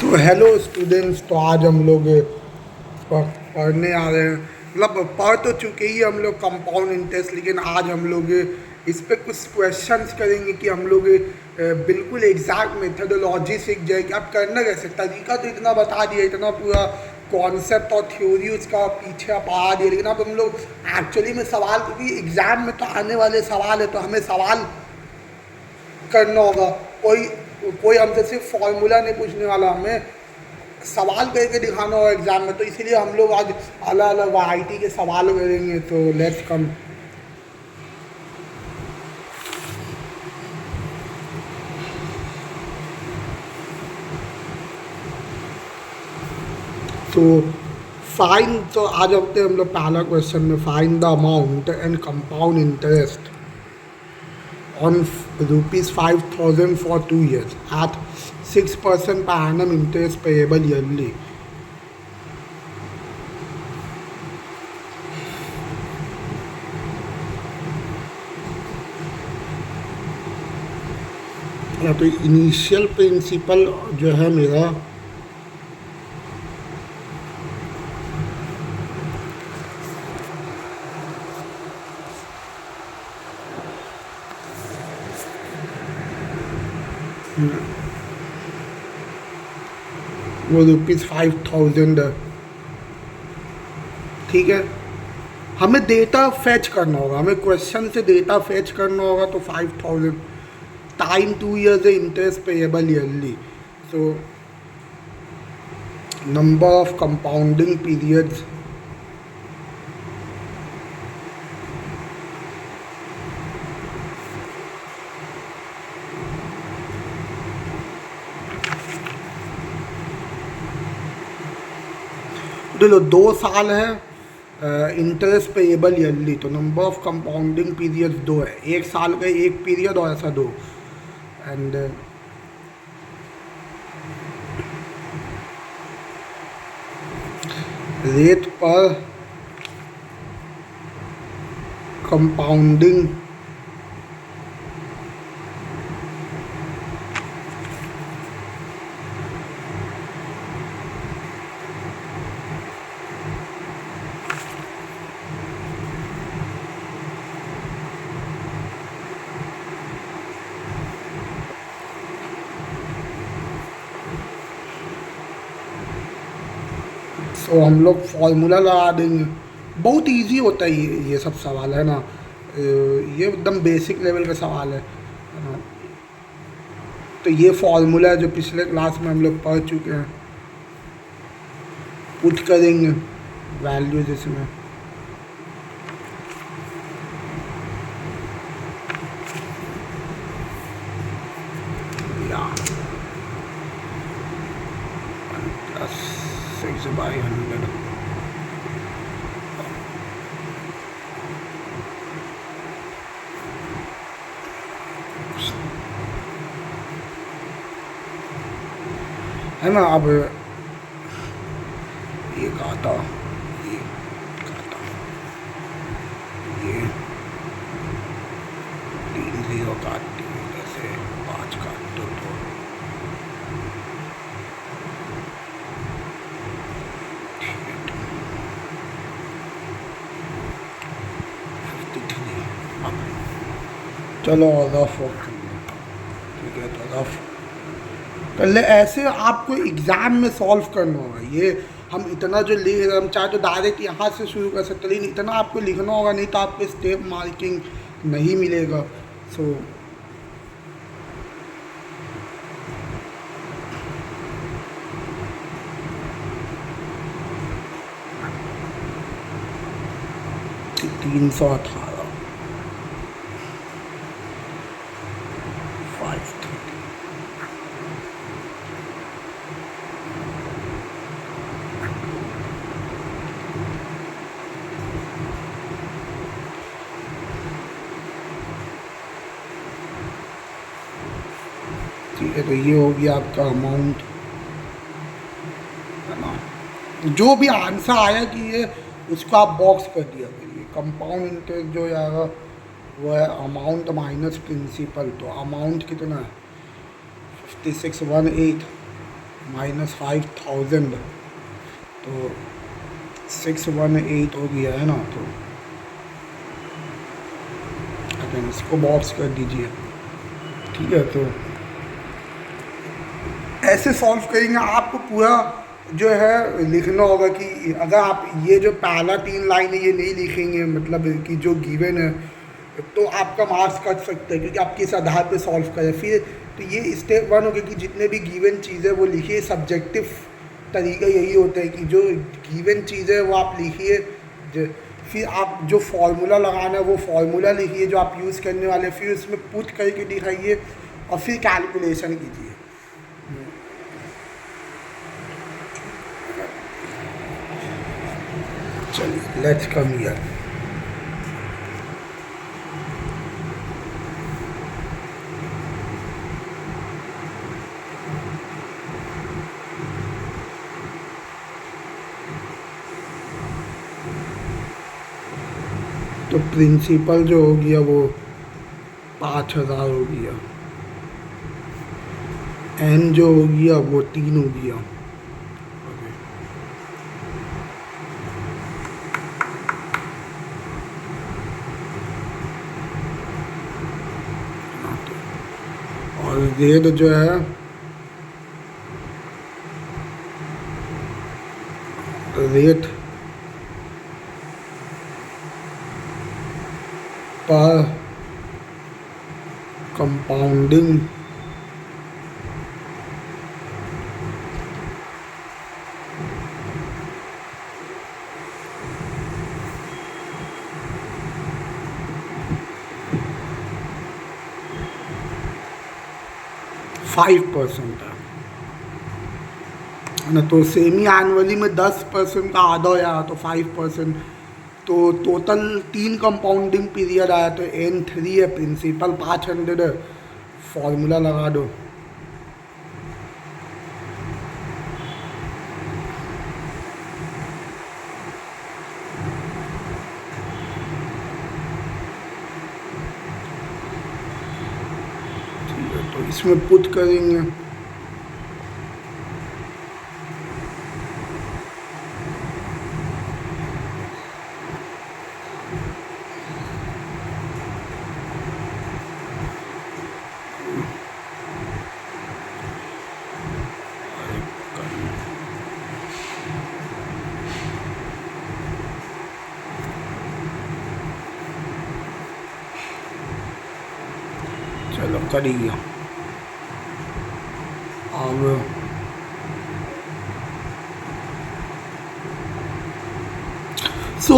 तो hello students, तो आज हम लोग पढ़ने आ रहे हैं। मतलब पढ़ तो चुके ही हम लोग कंपाउंड इंटरेस्ट, लेकिन आज हम लोग इस पे कुछ क्वेश्चंस करेंगे कि हम लोग बिल्कुल एग्जैक्ट मेथडोलॉजी सीख जाए कि आप करना कैसे। तरीका तो इतना बता दिया, इतना पूरा कॉन्सेप्ट और थ्योरी उसका पीछे आप पढ़ा दिया, लेकिन अब हम लोग एक्चुअली में सवाल, क्योंकि एग्जाम में तो आने वाले सवाल है तो हमें सवाल करना होगा। कोई कोई हमसे सिर्फ फॉर्मूला नहीं पूछने वाला, हमें सवाल करके दिखाना होगा एग्जाम में। तो इसीलिए हम लोग आज अलग अलग वैरायटी के सवाल करेंगे। तो लेट्स कम। तो फाइन, तो आज होते हम लोग पहला क्वेश्चन में, fine the amount and compound interest on ₹5,000 for 2 years at 6% per annum interest payable yearly. या तो इनिशियल प्रिंसिपल जो है मेरा, वो ₹5,000, ठीक है। हमें डेटा फैच करना होगा, हमें क्वेश्चन से डेटा फैच करना होगा। तो 5,000 टाइम 2 years है, interest payable yearly. So number of compounding periods, लो 2 साल है, इंटरेस्ट पेएबल ईयरली, तो नंबर ऑफ कंपाउंडिंग पीरियड्स 2 है। 1 साल का एक पीरियड और ऐसा 2। एंड रेट पर कंपाउंडिंग तो हम लोग फॉर्मूला लगा देंगे। बहुत इजी होता है ये सब सवाल, है ना। ये एकदम बेसिक लेवल का सवाल है ना। तो ये फॉर्मूला है जो पिछले क्लास में हम लोग पढ़ चुके हैं। पुट करेंगे वैल्यूज इसमें। या 6/100 है ना। अब ये काटा, ये काटा, ये 3 0 काट दिए, जैसे 5 काट दो तो ठीक है। 53। अब चलो रफ हो, ठीक है। तो रफ कर ले। ऐसे आपको एग्ज़ाम में सॉल्व करना होगा। ये हम इतना जो लिख रहे, हम चाहे तो डायरेक्ट यहाँ से शुरू कर सकते, लेकिन इतना आपको लिखना होगा, नहीं तो आपको स्टेप मार्किंग नहीं मिलेगा। सो तीन सौ 530। ठीक है, तो ये हो गया आपका अमाउंट, है ना। जो भी आंसर आया कि ये, उसको आप बॉक्स कर दिया करिए। कंपाउंड इंटरेस्ट जो आएगा वो है अमाउंट माइनस प्रिंसिपल। तो अमाउंट कितना है 5618 -5000, तो 618 हो गया है ना। तो अगर इसको बॉक्स कर दीजिए, ठीक है। तो ऐसे सॉल्व करेंगे। आपको पूरा जो है लिखना होगा कि अगर आप ये जो पहला 3 लाइन है ये नहीं लिखेंगे, मतलब कि जो गिवन है, तो आपका मार्क्स कट सकता है, क्योंकि आप किस आधार पे सॉल्व करें। फिर तो ये स्टेप 1 हो गया कि जितने भी गिवन चीज़ें वो लिखिए। सब्जेक्टिव तरीका यही होता है कि जो गिवन चीज़ें वो आप लिखिए, फिर आप जो फार्मूला लगाना है वो फार्मूला लिखिए जो आप यूज़ करने वाले हैं, फिर उसमें पुट करके दिखाइए और फिर कैलकुलेशन कीजिए। चलिए, लेट्स कम हियर। तो प्रिंसिपल जो हो गया वो 5000 हो गया, एन जो हो गया वो 3 हो गया। और रेट जो है रेट पर कंपाउंडिंग फाइव परसेंट है ना। तो सेमी एनुअली में 10% का आधा आया तो 5%। तो टोटल 3 कंपाउंडिंग पीरियड आया, तो N3 है, प्रिंसिपल 500 है, फॉर्मूला लगा दो। ठीक है, तो इसमें पुट करेंगे। चलो कर ही गया। अब so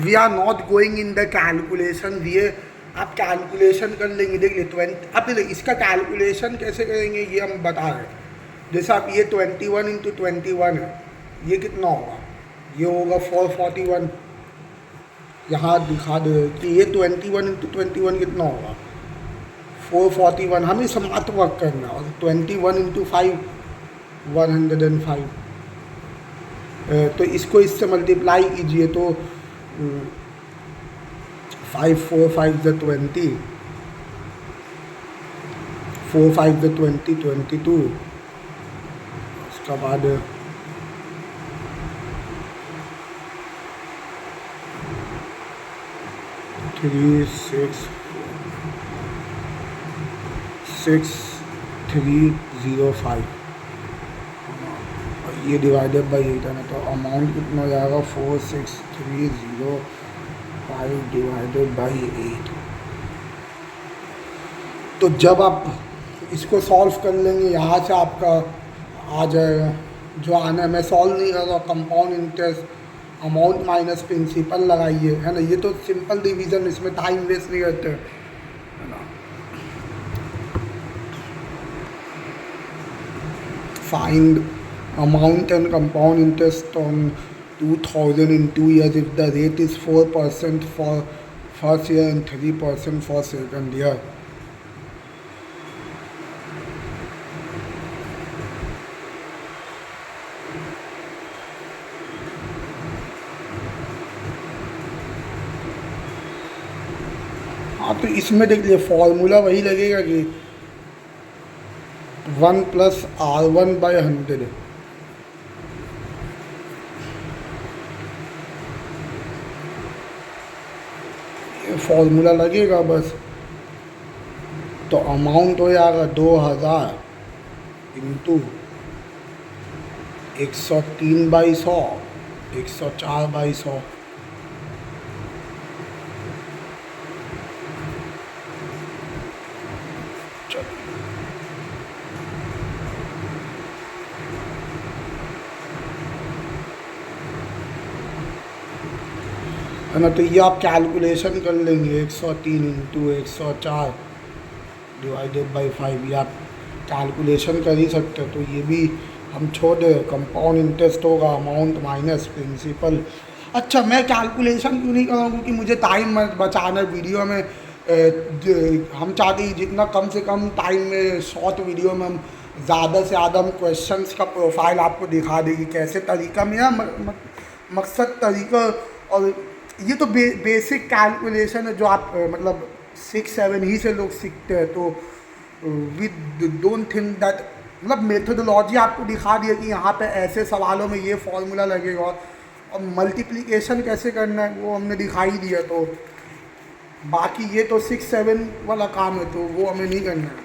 we are not going in the calculation. ये आप कैलकुलेशन कर लेंगे। देख लिए 20, अब इसका कैलकुलेशन कैसे करेंगे ये हम बता रहे हैं। जैसे आप ये 21 इंटू 21 है, ये कितना होगा, ये होगा 441। यहाँ दिखा दे कि ये 21 इंटू 21 कितना होगा 441। हमें समाप्त वर्क करना है। और 21 इंटू 5 105। तो इसको इससे मल्टीप्लाई कीजिए तो 5 4 5 ज़ 20, 4 5 ज़ 20 22। उसका बाद 3 6 6 3 0 5, ये डिवाइडेड बाई 8 है ना। तो अमाउंट कितना हो जाएगा 46305 डिवाइडेड बाई 8। तो जब आप इसको सॉल्व कर लेंगे यहाँ से आपका आ जाएगा जो आना है। मैं सॉल्व नहीं कर रहा, compound interest amount minus principal लगाइए, है ना। ये तो सिंपल डिवीज़न, इसमें टाइम वेस्ट नहीं करते, है ना। Find amount and compound interest on 2000 in 2 years if the rate is 4% for first year and 3% for second year. हाँ, तो इसमें देख लिए फॉर्मूला वही लगेगा कि 1 प्लस R1/100। ये फॉर्मूला लगेगा बस, तो अमाउंट हो जाएगा 2000 इंटू 103/100, 104/100। है ना, तो ये आप कैलकुलेशन कर लेंगे, 103 इंटू 104 डिवाइडेड बाई 5, ये आप कैलकुलेशन कर ही सकते हो। तो ये भी हम छोड़ दे, कंपाउंड इंटरेस्ट होगा अमाउंट माइनस प्रिंसिपल। अच्छा, मैं कैलकुलेशन क्यों नहीं कर रहा हूँ, क्योंकि मुझे टाइम बचाना है वीडियो में। हम चाहते हैं जितना कम से कम टाइम में, शॉर्ट वीडियो में हम ज़्यादा से ज़्यादा हम क्वेश्चंस का प्रोफाइल आपको दिखा देगी, कैसे तरीका मेरा मकसद तरीका। और ये तो बेसिक कैलकुलेशन है जो आप मतलब 6-7 ही से लोग सीखते हैं। तो विद डोंट थिंक दैट, मतलब मेथोडोलॉजी आपको दिखा दिया कि यहाँ पे ऐसे सवालों में ये फॉर्मूला लगेगा, और मल्टीप्लिकेशन कैसे करना है वो हमने दिखाई दिया। तो बाकी ये तो 6-7 वाला काम है, तो वो हमें नहीं करना है।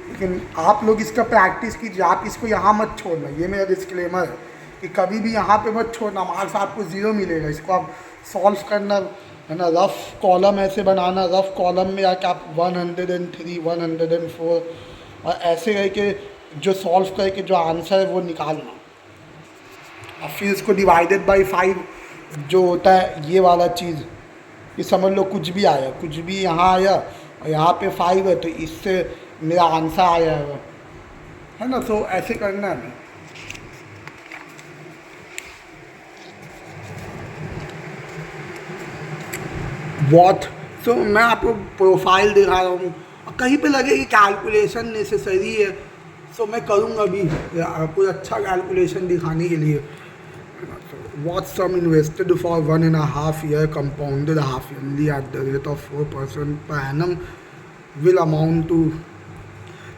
लेकिन आप लोग इसका प्रैक्टिस कीजिए, आप इसको यहाँ मत छोड़ना, ये मेरा डिस्क्लेमर है कि कभी भी यहाँ पे मत छोड़ना, मार्क्स आपको 0 मिलेगा। इसको आप सॉल्व करना है ना, रफ कॉलम ऐसे बनाना, रफ कॉलम में आके आप 103, 104 और ऐसे करके जो सॉल्व करके जो आंसर है वो निकालना। और फिर इसको डिवाइडेड बाई 5 जो होता है ये वाला चीज़, ये समझ लो कुछ भी आया, कुछ भी यहाँ आया और यहाँ पे 5 है, तो इससे मेरा आंसर आ जाएगा, है ना। तो ऐसे करना है। वॉट, सो मैं आपको प्रोफाइल दिखा रहा हूँ, और कहीं पे लगे कि कैलकुलेशन नेसेसरी है, सो मैं करूँगा भी कोई अच्छा कैलकुलेशन दिखाने के लिए। What sum invested for 1.5 year compounded half yearly at the rate of 4% per annum will amount to।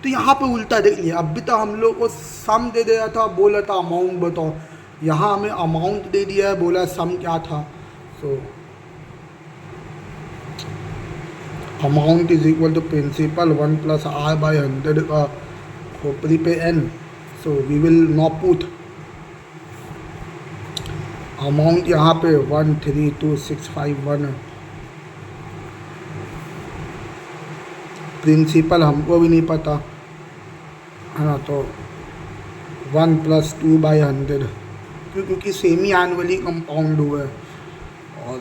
तो यहाँ पे उल्टा देख लिया, अभी तक हम लोग को सम दे दिया था, बोला था अमाउंट बताओ, यहाँ हमें अमाउंट दे दिया है, बोला सम क्या था। So amount is equal to principal 1 plus R/100 का खोपड़ी पे n। So we will not put amount यहाँ पे 132,651 है, प्रिंसिपल हमको भी नहीं पता, है ना। तो 1 प्लस 2/100, क्योंकि सेमी एनुअली कंपाउंड हुआ है, और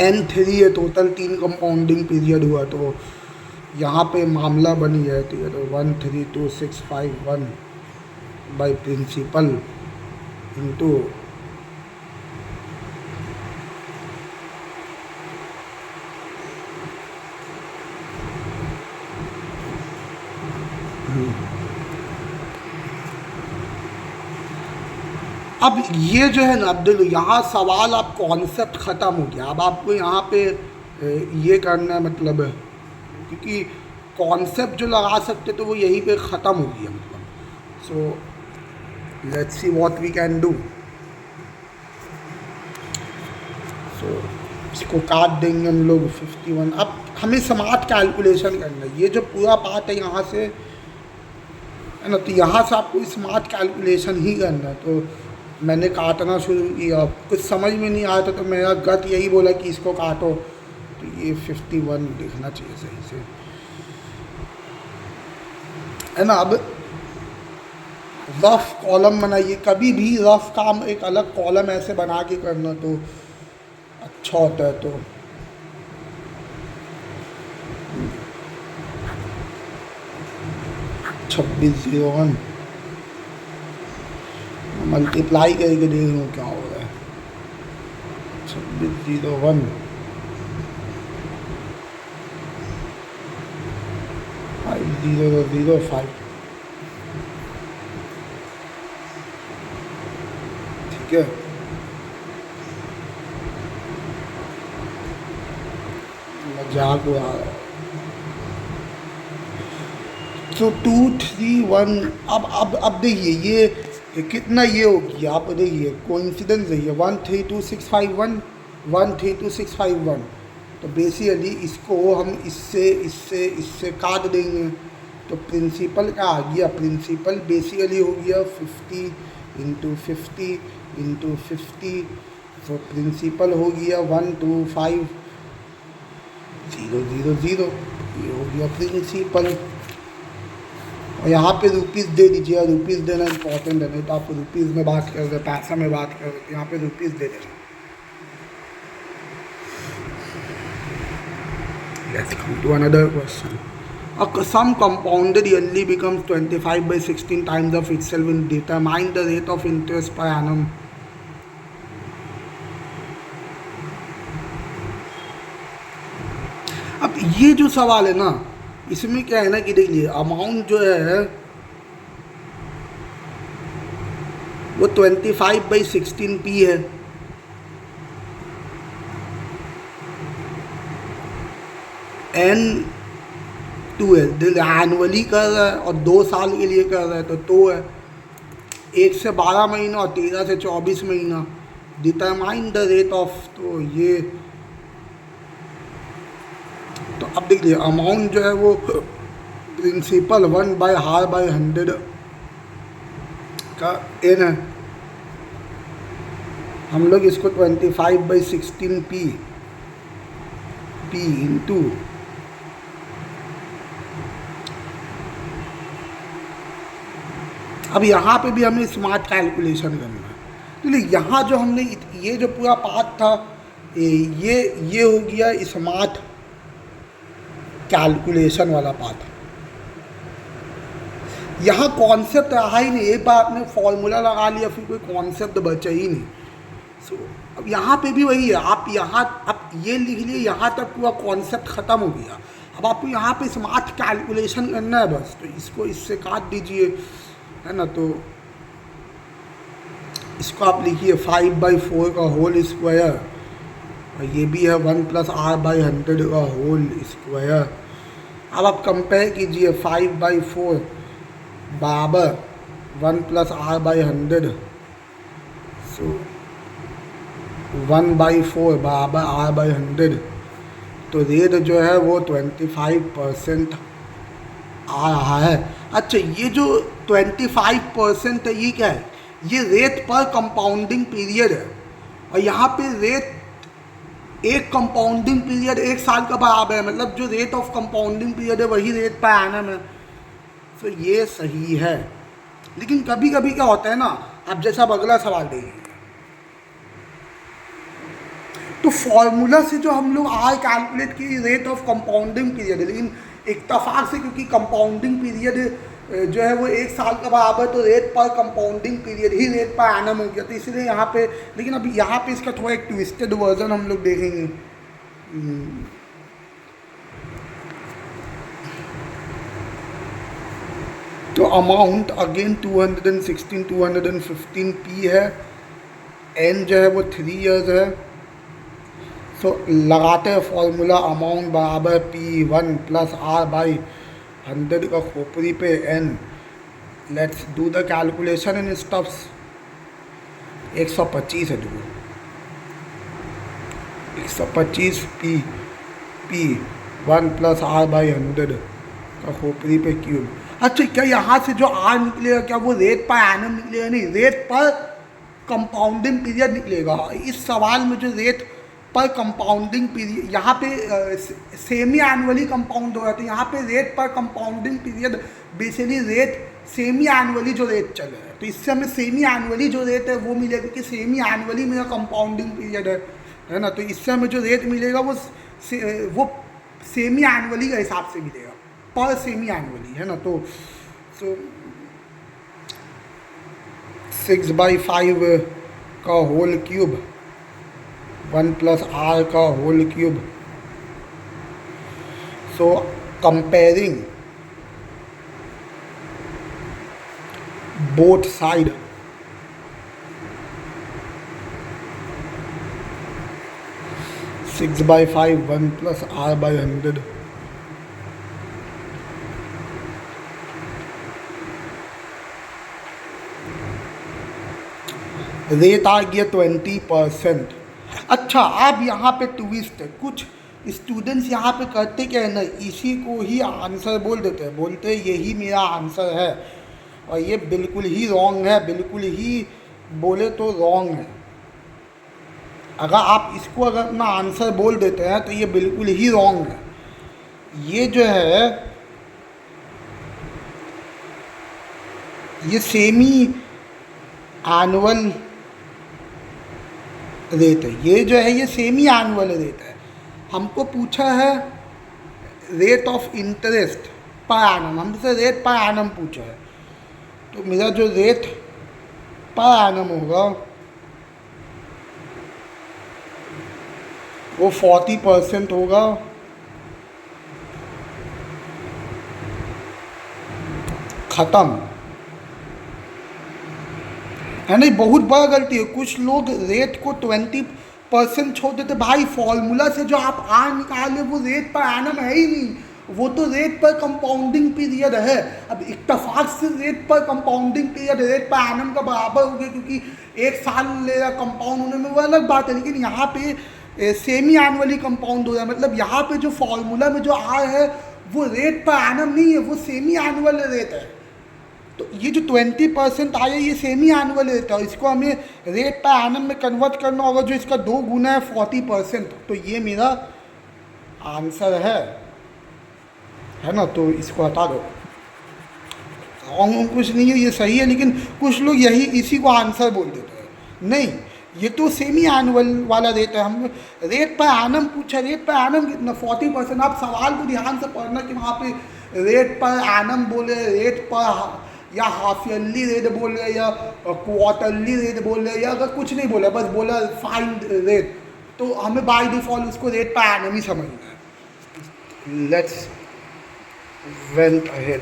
N3 है, टोटल 3 कंपाउंडिंग पीरियड हुआ, तो यहाँ पे मामला बन गया। तो ये तो 132,651 बाई प्रिंसिपल इंटू अब ये जो है ना अब्दुल, यहाँ सवाल आप कॉन्सेप्ट ख़त्म हो गया। अब आपको यहाँ पे ये करना है, मतलब क्योंकि कॉन्सेप्ट जो लगा सकते तो वो यहीं पे ख़त्म हो गया, मतलब। So let's see what we can do. So इसको काट देंगे हम लोग 51। अब हमें स्मार्ट कैलकुलेशन करना है, ये जो पूरा पार्ट है यहाँ से, है ना, तो यहाँ से आपको स्मार्ट कैलकुलेशन ही करना है। तो मैंने काटना शुरू किया, कुछ समझ में नहीं आया था, तो मेरा गट यही बोला कि इसको काटो। तो ये 51 देखना चाहिए सही से, है ना। अब रफ कॉलम बनाइए, कभी भी रफ काम एक अलग कॉलम ऐसे बना के करना तो अच्छा होता है। तो $26,01 मल्टीप्लाई करके देख लूँ क्या हो रहा है। 26,01 5005, ठीक है। मजाक उड़ा रहा है। सो 231। अब देखिए ये कितना ये हो गया, आप देखिए कोइंसिडेंस है ये 132651 132651। तो बेसिकली इसको हम इससे इससे इससे काट देंगे, तो प्रिंसिपल का आ गया, प्रिंसिपल बेसिकली हो गया 50 × 50 × 50। तो प्रिंसिपल हो गया 125000, ये हो गया प्रिंसिपल। और यहाँ पे रुपीज़ दे दीजिए, रुपीज़ देना इंपॉर्टेंट है, नहीं तो आप रुपीज़ में बात कर रहे, पैसा में बात कर रहे, तो यहाँ पे रुपीज़ दे देना। Let's come to another question. A sum compounded yearly becomes 25/16 times of itself in determine the rate of interest per annum. अब ये जो सवाल है ना, इसमें क्या है ना कि देखिए अमाउंट जो है वो 25/16p है, N2 है, एनुअली कर रहा है और 2 साल के लिए कर रहा है, तो है 1 से 12 महीना और 13 से 24 महीना। डिटरमाइन द रेट ऑफ, तो ये तो अब देखिए अमाउंट जो है वो प्रिंसिपल 1/100 का n है, हम लोग इसको 25/16p इंटू अब यहाँ पे भी हमें स्मार्ट कैलकुलेशन करना है। तो यहाँ जो हमने ये जो पूरा पार्ट था ये हो गया स्मार्ट कैलकुलेशन वाला पार्ट। यहाँ कॉन्सेप्ट रहा ही नहीं, एक बार आपने फॉर्मूला लगा लिया फिर कोई कॉन्सेप्ट बचा ही नहीं। सो अब यहाँ पे भी वही है, आप यहाँ अब ये लिख लिए, यहाँ तक पूरा कॉन्सेप्ट ख़त्म हो गया। अब आपको यहाँ पे स्मार्ट कैलकुलेशन करना है बस, तो इसको इससे काट दीजिए, है ना। तो इसको आप लिखिए 5/4 का होल स्क्वायर, और ये भी है 1 + r/100 का होल स्क्वायर। अब आप कंपेयर कीजिए 5/4 बराबर 1 + r/100, सो 1/4 बराबर r/100। तो रेट जो है वो 25% आ रहा है। अच्छा, ये जो 25% है ये क्या है, ये रेट पर कंपाउंडिंग पीरियड है, और यहाँ पे रेट एक कंपाउंडिंग पीरियड 1 साल का बराबर है, मतलब जो रेट ऑफ कंपाउंडिंग पीरियड है वही रेट पर एनम है। तो ये सही है। लेकिन कभी कभी क्या होता है ना, आप जैसा अब अगला सवाल देंगे तो फॉर्मूला से जो हम लोग आर कैलकुलेट किए रेट ऑफ कंपाउंडिंग पीरियड, लेकिन इत्तफाक से क्योंकि कंपाउंडिंग पीरियड जो है वो 1 साल का बराबर, तो रेट पर कंपाउंडिंग पीरियड ही रेट पर एनम हो गया, तो इसलिए यहाँ पे, लेकिन अब यहाँ पे इसका थोड़ा एक ट्विस्टेड वर्जन हम लोग देखेंगे। तो अमाउंट अगेन 215p है, एन जो है वो 3 इयर्स है। सो लगाते हैं फॉर्मूला, अमाउंट बराबर P1 + r/100 का खोपड़ी पे n। Let's do the calculation in steps. 125 है, 125p 1 + r/100 का खोपड़ी पे क्यूब। अच्छा, क्या यहाँ से जो r निकलेगा क्या वो रेट पर एनम निकलेगा? नहीं, रेट पर कंपाउंडिंग पीरियड निकलेगा। इस सवाल में जो रेट पर कंपाउंडिंग पीरियड, यहाँ पे सेमी एनुअली कंपाउंड हो रहा है, तो यहाँ पे रेट पर compounding period basically rate semi annually जो रेट चल रहा है, तो इससे हमें सेमी एनुअली जो रेट है वो मिलेगा, क्योंकि सेमी एनुअली मेरा कंपाउंडिंग पीरियड है ना। तो इससे हमें जो रेट मिलेगा वो सेमी एनुअली के हिसाब से मिलेगा, पर सेमी एनुअली, है ना। तो 6/5 का होल क्यूब 1 + r का whole cube. So comparing both side, six by 5 1 + r/100। Rate आ गया 20%। अच्छा, अब यहाँ पे ट्विस्ट है, कुछ स्टूडेंट्स यहाँ पे करते क्या है ना, इसी को ही आंसर बोल देते हैं, बोलते हैं यही मेरा आंसर है, और ये बिल्कुल ही रॉन्ग है, बिल्कुल ही बोले तो रॉन्ग है। अगर आप इसको अगर अपना आंसर बोल देते हैं तो ये बिल्कुल ही रॉन्ग है। ये जो है ये सेमी एनुअल रेट है, ये जो है ये सेमी एनुअल रेट है। हमको पूछा है rate of interest per annum, हमसे रेट पर एनम पूछा है, तो मेरा जो रेट पर एनम होगा वो 40% होगा। ख़त्म है नहीं, बहुत बड़ा गलती है। कुछ लोग रेट को 20% छोड़ देते। भाई फॉर्मूला से जो आप आर निकाले वो रेट पर एनम है ही नहीं, वो तो रेट पर कंपाउंडिंग पीरियड है। अब इत्तफाक से रेट पर compounding period rate per annum का बराबर हो गया, क्योंकि एक साल लेगा कंपाउंड होने में, वो अलग बात है। लेकिन यहाँ पे सेमी एनुअली कंपाउंड हो रहा है, मतलब यहाँ पे जो फॉर्मूला में जो आर है वो रेट पर एनम नहीं है, वो सेमी एनुअल रेट है। तो ये जो 20% आया ये सेमी एनुअल रेट है, इसको हमें रेट पर एनम में कन्वर्ट करना होगा, जो इसका 2 गुना है 40%। तो ये मेरा आंसर है ना। तो इसको हटा दो, रॉन्ग कुछ नहीं है, ये सही है। लेकिन कुछ लोग यही इसी को आंसर बोल देते हैं। नहीं, ये तो सेमी एनुअल वाला रेट है। हम रेट पर एनम पूछा, रेट पर एनम कितना 40%। आप सवाल को ध्यान से पढ़ना कि वहाँ पे रेट पर एनम बोले, रेट पर या हाफ ईयरली रेट बोले, या क्वार्टरली रेट बोले, या अगर कुछ नहीं बोला, बस बोला फाइंड रेट, तो हमें बाय डिफॉल्ट उसको रेट पर एनम ही समझना है। Let's went ahead.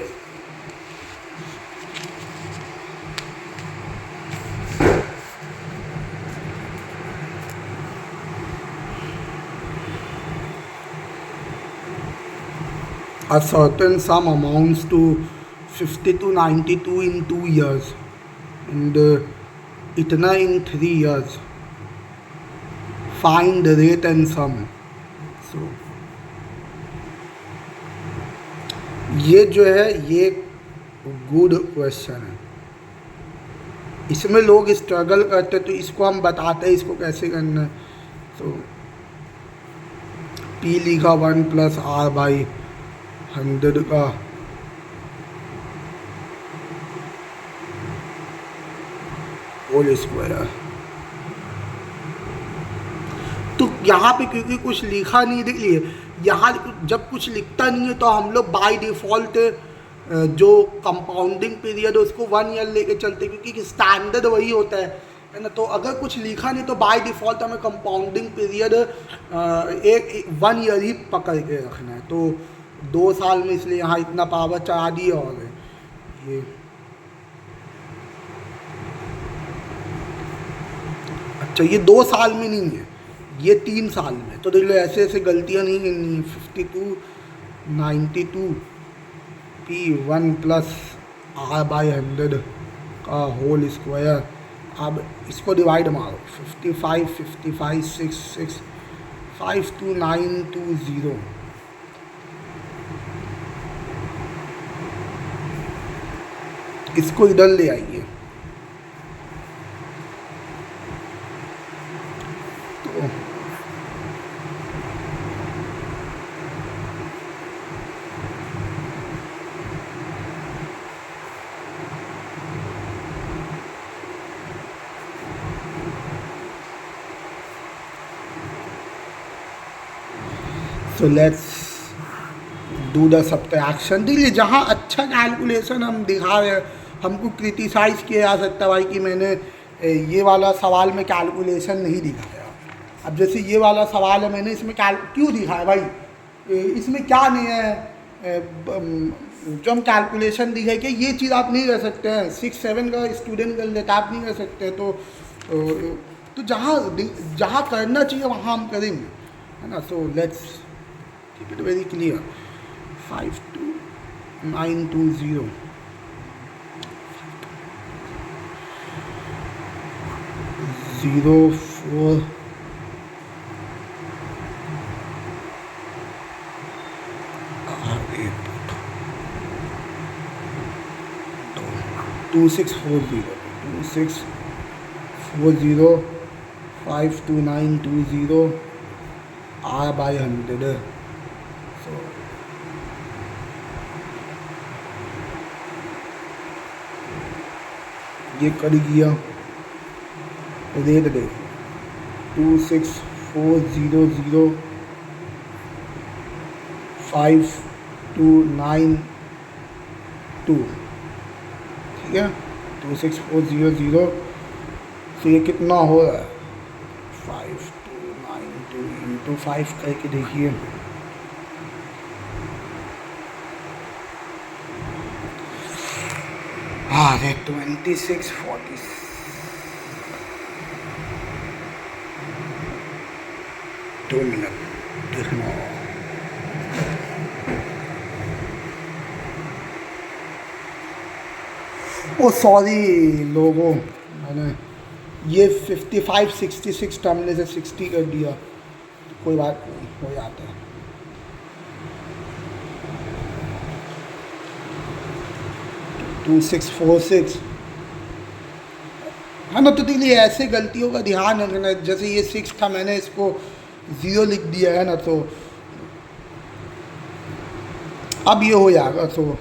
A certain sum amounts to 50 to 92 in 2 years and इतना in 3 years. Find the rate and sum. So ये जो है ये गुड क्वेश्चन है, इसमें लोग स्ट्रगल करते, तो इसको हम बताते हैं इसको कैसे करना है। तो P लिखा 1 + R/100 का होल स्क्वायर। तो यहाँ पे क्योंकि कुछ लिखा नहीं, देखिए यहाँ जब कुछ लिखता नहीं है तो हम लोग बाय डिफ़ॉल्ट जो कंपाउंडिंग पीरियड है उसको 1 ईयर लेके चलते, क्योंकि स्टैंडर्ड वही होता है ना। तो अगर कुछ लिखा नहीं तो बाय डिफ़ॉल्ट हमें कंपाउंडिंग पीरियड 1 ईयर ही पकड़ के रखना है। तो 2 साल में, इसलिए यहाँ इतना पावर चढ़ा दिया। और ये अच्छा, ये 2 साल में नहीं है, ये 3 साल में। तो देख लो ऐसे ऐसे गलतियाँ नहीं करनी। 52 92 P 1 + R/100 का होल स्क्वायर। अब इसको डिवाइड मारो, 55 55 6 6 52920। इसको इधर ले आइए। तो लेट्स डू द सब्ट्रैक्शन। देखिए जहाँ अच्छा कैलकुलेशन हम दिखा रहे हैं, हमको क्रिटिसाइज़ किया जा सकता है भाई कि मैंने ये वाला सवाल में कैलकुलेशन नहीं दिखाया। अब जैसे ये वाला सवाल है, मैंने इसमें क्यों दिखाया भाई, इसमें क्या नहीं है जो हम कैलकुलेशन दिखाए कि ये चीज़ आप नहीं कर सकते हैं, 6-7 का स्टूडेंट कर लेता, आप नहीं कर सकते। तो जहाँ करना चाहिए वहाँ हम करेंगे, है ना। So let's keep it very clear. 52920 204 2640 52920 R by 100 so ये कर गया रेट दे 26400 5292 ठीक है 26400 तो ये कितना हो रहा है 5292 इंटू 5 करके देखिए हाँ 2640 2 मिनट देखना ओ सॉरी लोगों मैंने ये 55-66 टर्म में से 60 कर दिया कोई बात नहीं हो जाता है 2646 है ना तो इसलिए ऐसे गलतियों का ध्यान रखना जैसे ये 6 था मैंने इसको 0 लिख दिया है ना तो अब ये हो जाएगा तो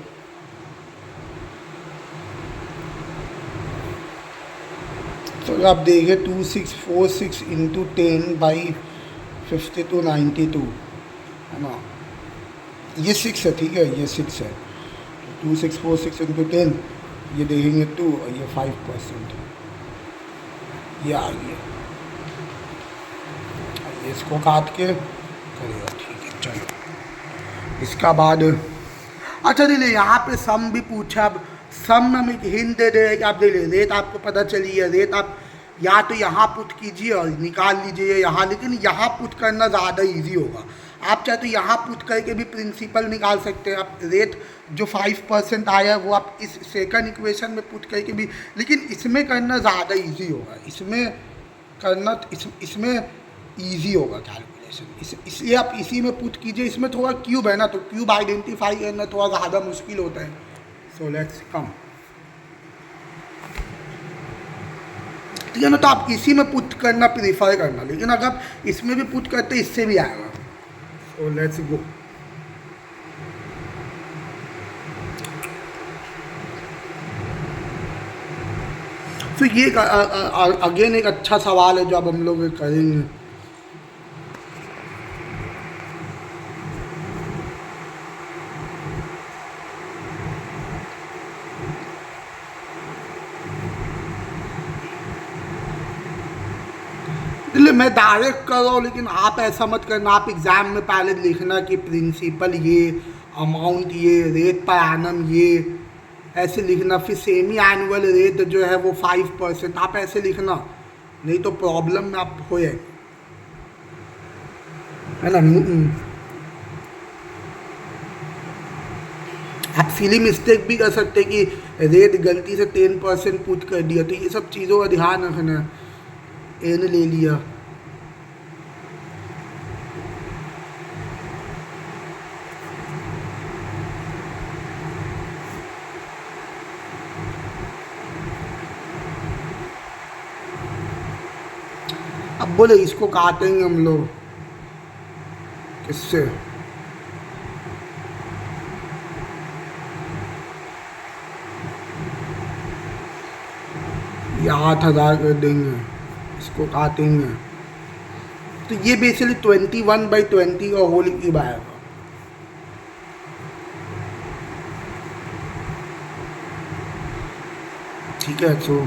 आप देखिए 2646 इंटू 10 बाई 5292 है ना ये 6 है ठीक है ये 6 है 2646 इंटू 10 ये देखेंगे 2 और ये 5% ये आ गया इसको काट के करेगा ठीक है चलो इसका बाद अच्छा दीजिए यहाँ पे सम भी पूछा अब सम में हम एक हिंट दे रहे हैं कि आप दे लीजिए रेट आपको पता चली है रेट आप या तो यहाँ पुट कीजिए और निकाल लीजिए यहाँ लेकिन यहाँ पुट करना ज़्यादा इजी होगा आप चाहे तो यहाँ पुट करके भी प्रिंसिपल निकाल सकते हैं आप रेट जो 5% आया है वो आप इस सेकंड इक्वेशन में पुट करके भी लेकिन इसमें करना ज़्यादा इजी होगा इसमें करना इसमें ईजी होगा कैलकुलेशन इसलिए आप इसी में पुट कीजिए इसमें थोड़ा क्यूब है ना तो क्यूब आइडेंटिफाई करना थोड़ा ज़्यादा मुश्किल होता है सो लेट्स कम ठीक है ना तो आप इसी में पुट करना प्रीफर करना लेकिन अगर आप इसमें भी पुट करते इससे भी आएगा सो लेट्स गो तो ये अगेन एक अच्छा सवाल है जो अब हम लोग करेंगे इसलिए मैं डायरेक्ट कर रहा हूँ लेकिन आप ऐसा मत करना आप एग्ज़ाम में पहले लिखना कि प्रिंसिपल ये अमाउंट ये रेट पर एनम ये ऐसे लिखना फिर सेमी एनुअल रेट जो है वो 5% आप ऐसे लिखना नहीं तो प्रॉब्लम में आप हो जाए है ना आप सिली मिस्टेक भी कर सकते कि रेट गलती से 10% पुट कर दिया तो ये सब चीज़ों का ध्यान रखना एन ले लिया अब बोले इसको काटेंगे हम लोग किससे ये 8000 कर देंगे इसको काटेंगे तो ये बेसिकली 21/20 का होल क्यूब आएगा ठीक है so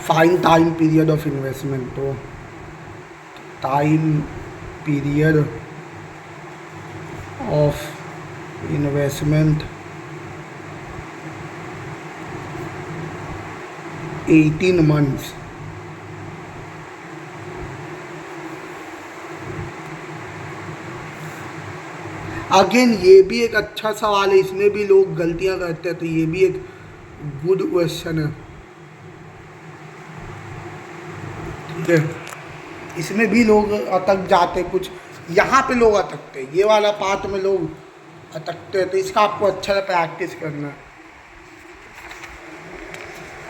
fine time period of investment तो time period of investment 18 months again ये भी एक अच्छा सवाल है इसमें भी लोग गलतियां करते हैं तो ये भी एक गुड क्वेश्चन है ठीक है, इसमें भी लोग अटक जाते कुछ, यहाँ पे लोग अटकते, ये वाला पार्ट में लोग अटकते हैं, तो इसका आपको अच्छा प्रैक्टिस करना है।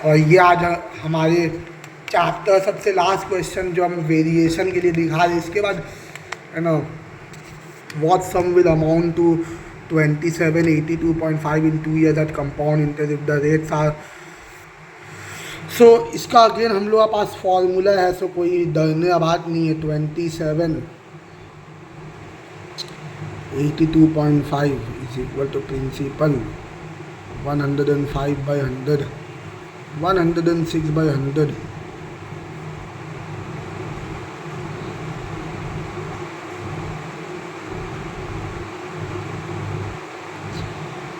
और ये आज हमारे चैप्टर सबसे लास्ट क्वेश्चन जो हम वेरिएशन के लिए दिखा रहे, इसके बाद है ना, what sum will amount to 2782.5 in 2 years at compound interest if the rates are, सो इसका अगेन हम लोग के पास फॉर्मूला है, सो कोई डरने का बात नहीं है। 2782.5 इज इक्वल टू प्रिंसिपल 105/100 106/100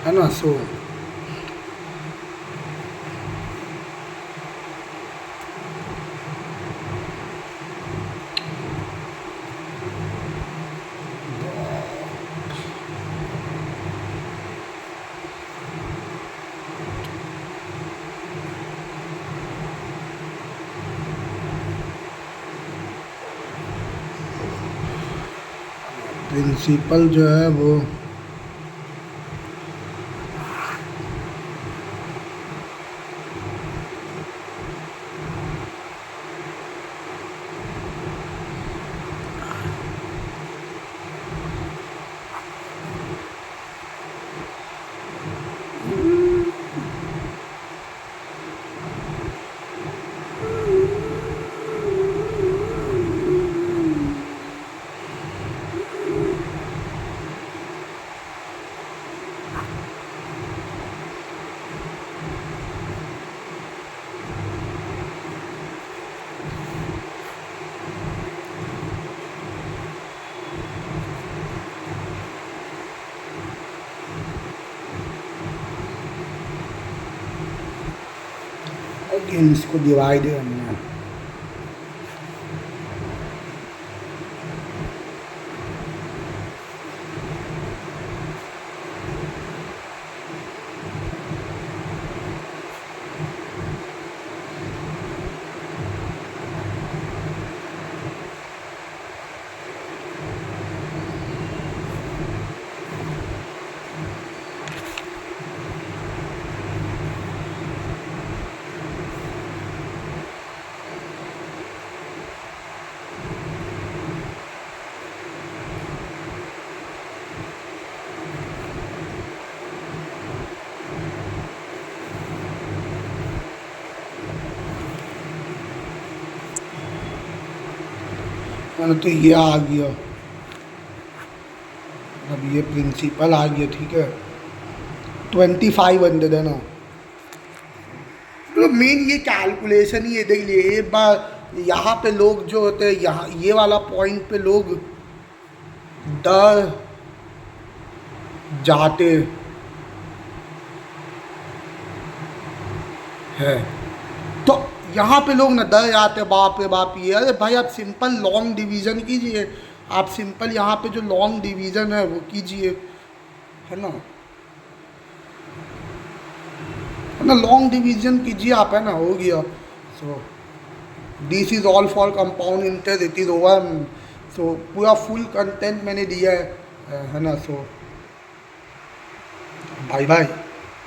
है ना। सो प्रिंसिपल जो है वो अगेन इसको डिवाइड करना है। मैंने तो ये आ गया, अब ये प्रिंसिपल आ गया, ठीक है। 2500 है ना, तो मेन ये कैलकुलेशन ही है। देख लिए एक बार यहाँ पे लोग जो होते हैं, यहाँ ये वाला पॉइंट पे लोग डर जाते हैं, तो यहाँ पे लोग ना डर जाते, बाप रे बाप, ये अरे भाई आप सिंपल लॉन्ग डिवीज़न कीजिए, आप सिंपल यहाँ पे जो लॉन्ग डिवीज़न है वो कीजिए, है ना, लॉन्ग डिवीज़न कीजिए आप, है ना, हो गया। So this is all for compound interest, it is over. So पूरा फुल कंटेंट मैंने दिया है ना। So bye bye.